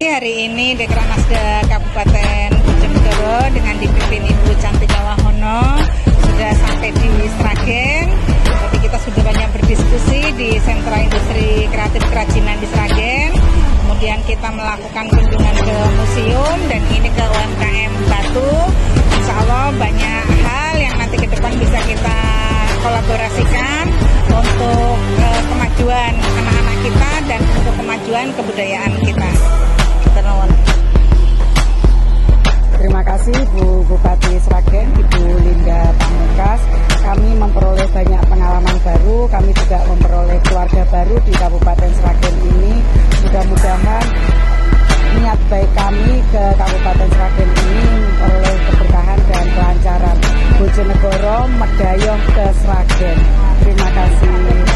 hari ini Dekranasda Kabupaten Bojonegoro dengan dipimpin Ibu Cantika Wahono sudah sampai di Sragen. Jadi kita sudah banyak berdiskusi di Sentra Industri Kreatif Kerajinan di Sragen. Kemudian kita melakukan kunjungan ke museum dan ini ke UMKM Batu. Insya Allah banyak hal yang nanti ke depan bisa kita kolaborasikan untuk kemajuan anak-anak kita dan untuk kemajuan kebudayaan kita. Terima kasih Bu Bupati Sragen, Ibu Linda Pamungkas. Kami memperoleh banyak pengalaman baru, kami juga memperoleh keluarga baru di Kabupaten Sragen ini. Mudah-mudahan niat baik kami ke Kabupaten Sragen ini memperoleh keberkahan dan kelancaran. Bojonegoro Medayong ke Sragen. Terima kasih.